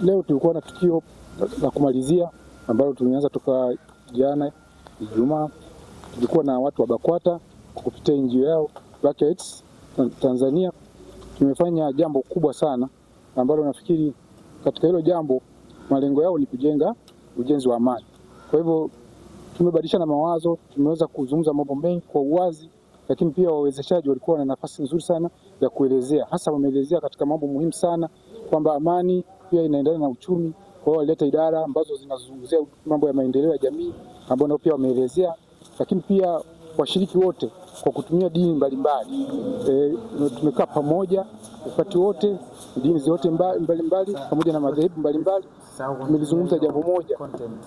Leo tulikuwa na tukio la kumalizia ambalo tulianza toka jana Ijumaa. Tulikuwa na watu wa BAKWATA kupitia NGO yao Black AIDS Tanzania. Tumefanya jambo kubwa sana ambalo nafikiri katika hilo jambo malengo yao ni kujenga ujenzi wa amani. Kwa hivyo tumebadilishana mawazo, tumeweza kuzungumza mambo mengi kwa uwazi, lakini pia wawezeshaji walikuwa na nafasi nzuri sana ya kuelezea. Hasa wameelezea katika mambo muhimu sana kwamba amani pia inaendana na uchumi. Kwa hiyo walileta idara ambazo zinazungumzia mambo ya maendeleo ya jamii ambao nao pia wameelezea, lakini pia washiriki wote kwa kutumia dini mbalimbali tumekaa pamoja wakati wote, dini zote mbalimbali pamoja na madhehebu mbalimbali tumelizungumza jambo moja,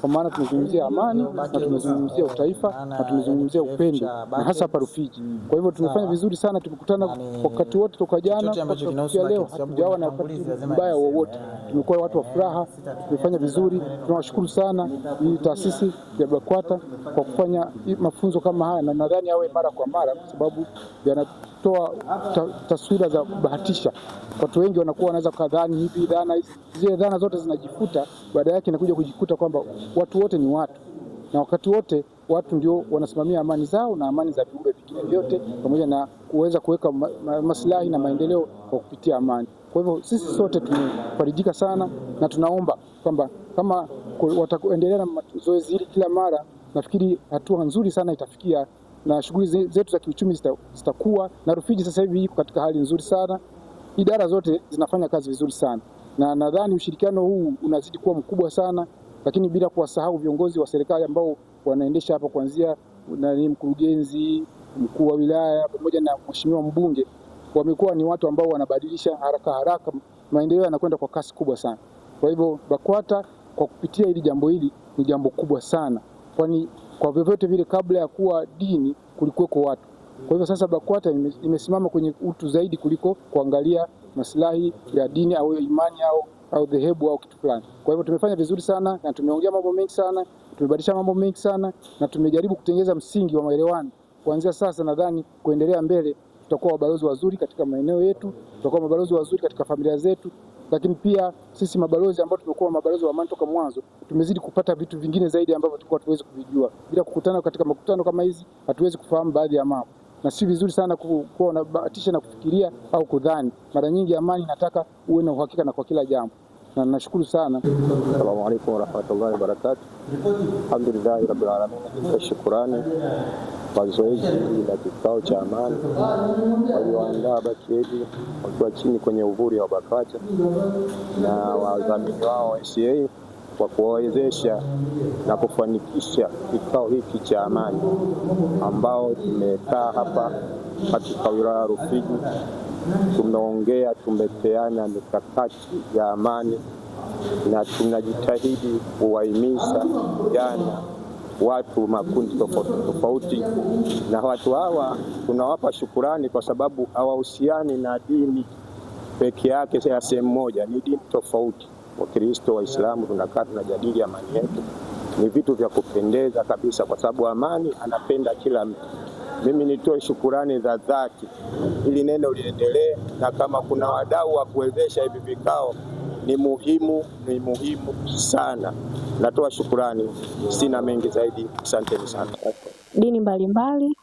kwa maana tumezungumzia amani na tumezungumzia utaifa na tumezungumzia upendo na hasa hapa Rufiji. Kwa hivyo tumefanya vizuri sana, tumekutana wakati wote toka jana mpaka leo, hatujawa na wakati mbaya wowote. Tumekuwa watu wa furaha, tumefanya vizuri. Tunawashukuru sana hii taasisi ya BAKWATA kwa kufanya mafunzo kama haya, na nadhani yawe mara kwa mara kwa sababu yanatoa taswira za kubahatisha. Watu wengi wanakuwa wanaweza kadhani hivi dhana hizi, zile dhana zote zinajifuta, baada yake inakuja kujikuta kwamba watu wote ni watu, na wakati wote watu ndio wanasimamia amani zao na amani za viumbe vingine vyote, pamoja na kuweza kuweka maslahi na maendeleo kwa kupitia amani. Kwa hivyo sisi sote tumefarijika sana, na tunaomba kwamba kama wataendelea na zoezi hili kila mara, nafikiri hatua nzuri sana itafikia na shughuli zetu za kiuchumi zitakuwa, na Rufiji sasa hivi iko katika hali nzuri sana. Idara zote zinafanya kazi vizuri sana, na nadhani ushirikiano huu unazidi kuwa mkubwa sana, lakini bila kuwasahau viongozi wa serikali ambao wanaendesha hapa, kuanzia mkurugenzi, mkuu wa wilaya pamoja na mheshimiwa mbunge. Wamekuwa ni watu ambao wanabadilisha haraka, maendeleo yanakwenda kwa kasi kubwa sana. Kwa hivyo BAKWATA kwa kupitia hili jambo hili ni jambo kubwa sana, kwani kwa vyovyote vile kabla ya kuwa dini kulikuweko watu. Kwa hivyo sasa BAKWATA imesimama kwenye utu zaidi kuliko kuangalia maslahi ya dini au imani au dhehebu au kitu fulani. Kwa hivyo tumefanya vizuri sana, na tumeongea mambo mengi sana, tumebadilisha mambo mengi sana, na tumejaribu kutengeneza msingi wa maelewano. Kuanzia sasa nadhani kuendelea mbele tutakuwa mabalozi wazuri katika maeneo yetu, tutakuwa mabalozi wazuri katika familia zetu, lakini pia sisi mabalozi ambao tumekuwa mabalozi wa amani toka mwanzo, tumezidi kupata vitu vingine zaidi ambavyo tulikuwa tuwezi kuvijua. Bila kukutana katika makutano kama hizi, hatuwezi kufahamu baadhi ya mambo, na si vizuri sana kuwa unabahatisha na kufikiria au kudhani. Mara nyingi amani inataka uwe na uhakika na kwa kila jambo, na nashukuru sana. Assalamu alaykum wa rahmatullahi wa barakatuh. Alhamdulillahi rabbil alamin. Shukrani kwa zoezi la kikao cha amani walioandaa BAKWATA wakiwa chini kwenye uvuli wa BAKWATA na wadhamini wao SCA kwa kuwawezesha na kufanikisha kikao hiki cha amani ambao tumekaa hapa katika wilaya ya Rufiji. Tumeongea, tumepeana mikakati ya amani na tunajitahidi kuwahimiza vijana, watu makundi tofauti, na watu hawa tunawapa shukurani kwa sababu hawahusiani na dini peke yake ya sehemu moja, ni dini tofauti. Wakristo, Waislamu, tunakaa tunajadili amani yetu. Ni vitu vya kupendeza kabisa kwa sababu amani anapenda kila mtu. Mimi nitoe shukurani za dhati ili neno liendelee, na kama kuna wadau wa kuwezesha hivi vikao ni muhimu sana. Natoa shukurani, sina mengi zaidi. Asanteni sana. Dini mbalimbali,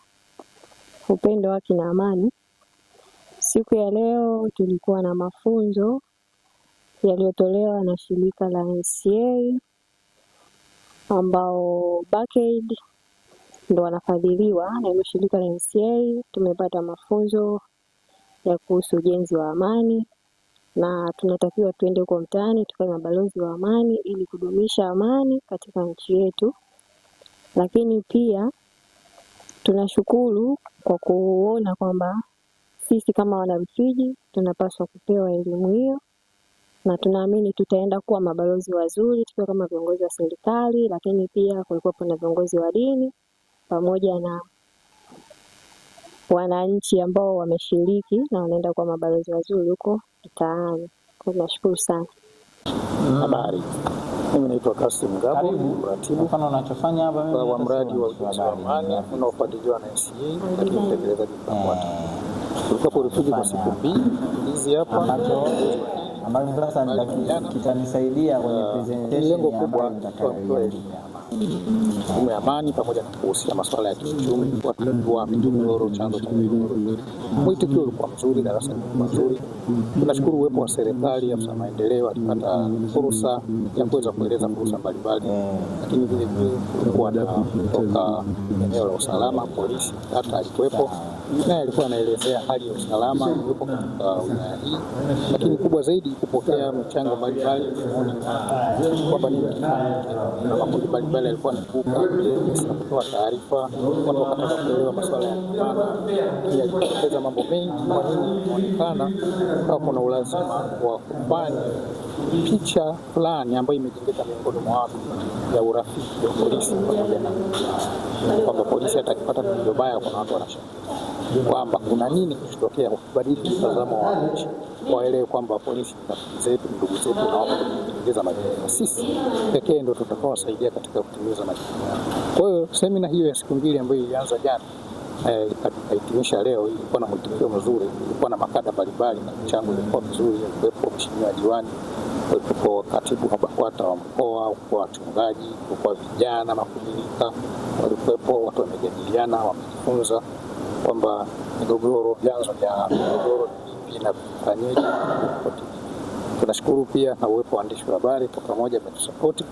upendo, haki na amani. Siku ya leo tulikuwa na mafunzo yaliyotolewa na shirika la SCA ambao BAKWATA ndo wanafadhiliwa na ile shirika la SCA. Tumepata mafunzo ya kuhusu ujenzi wa amani, na tunatakiwa tuende kwa mtaani tukawe mabalozi wa amani ili kudumisha amani katika nchi yetu. Lakini pia tunashukuru kwa kuona kwamba sisi kama wana Rufiji tunapaswa kupewa elimu hiyo, na tunaamini tutaenda kuwa mabalozi wazuri tukiwa kama viongozi wa serikali, lakini pia kulikuwa na viongozi wa dini pamoja na wananchi ambao wameshiriki na wanaenda kuwa mabalozi wazuri huko mtaani. Kwa hiyo nashukuru sana. Habari. Mimi naitwa Kasim Gabo, mratibu mfano unachofanya hapa mimi wa mradi wa ujenzi wa amani unaofadhiliwa na SCA katika utekelezaji wa BAKWATA. Tulikuwa Rufiji kwa siku mbili hizi hapa ambacho sasa kitanisaidia kwenye presentation. Lengo kubwa elimu ya amani pamoja na kuhusia masuala ya kiuchumi, kutatua migogoro, chanzo cha migogoro. Mwitikio ulikuwa mzuri, darasa lilikuwa zuri. Tunashukuru uwepo wa serikali, afisa maendeleo alipata fursa ya kuweza kueleza fursa mbalimbali, lakini vile vile kulikuwa na kutoka eneo la usalama, polisi hata alikuwepo, naye alikuwa anaelezea hali ya usalama iliyopo katika wilaya hii, lakini kubwa zaidi kupokea michango mbalimbali kwamba ni makundi mbalimbali alikuwa anakupa kutoa taarifa, watu wakataka kuelewa masuala ya amana. Pia alipoteza mambo mengi, kwa nini inaonekana kama kuna ulazima wa kufanya picha fulani ambayo imejengeka miongoni mwa watu ya urafiki wa polisi pamoja na kwamba polisi atakipata tukio baya, kuna watu wanashangaa kwamba kuna nini kutokea, kubadili mtazamo wa wananchi, waelewe kwamba polisi ni rafiki zetu, ndugu zetu, na wako kutekeleza majukumu. Sisi pekee ndio tutakaowasaidia katika kutimiza majukumu yao. Kwa hiyo semina hiyo ya siku mbili ambayo ilianza jana ikahitimisha leo, ilikuwa na mwitikio mzuri, ilikuwa na makada mbalimbali na mchango ulikuwa mzuri. Alikuwepo mheshimiwa diwani, walikuwepo katibu wa BAKWATA wa mkoa, walikuwa wachungaji, walikuwa vijana makumirika, walikuwepo watu wamejadiliana, wamejifunza kwamba migogoro, vyanzo vya migogoro ni vipi na vifanyeje. Tunashukuru pia na uwepo wa waandishi wa habari kwa pamoja wametusapoti.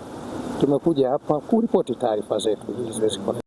Tumekuja hapa kuripoti taarifa zetu ili ziweze kuwa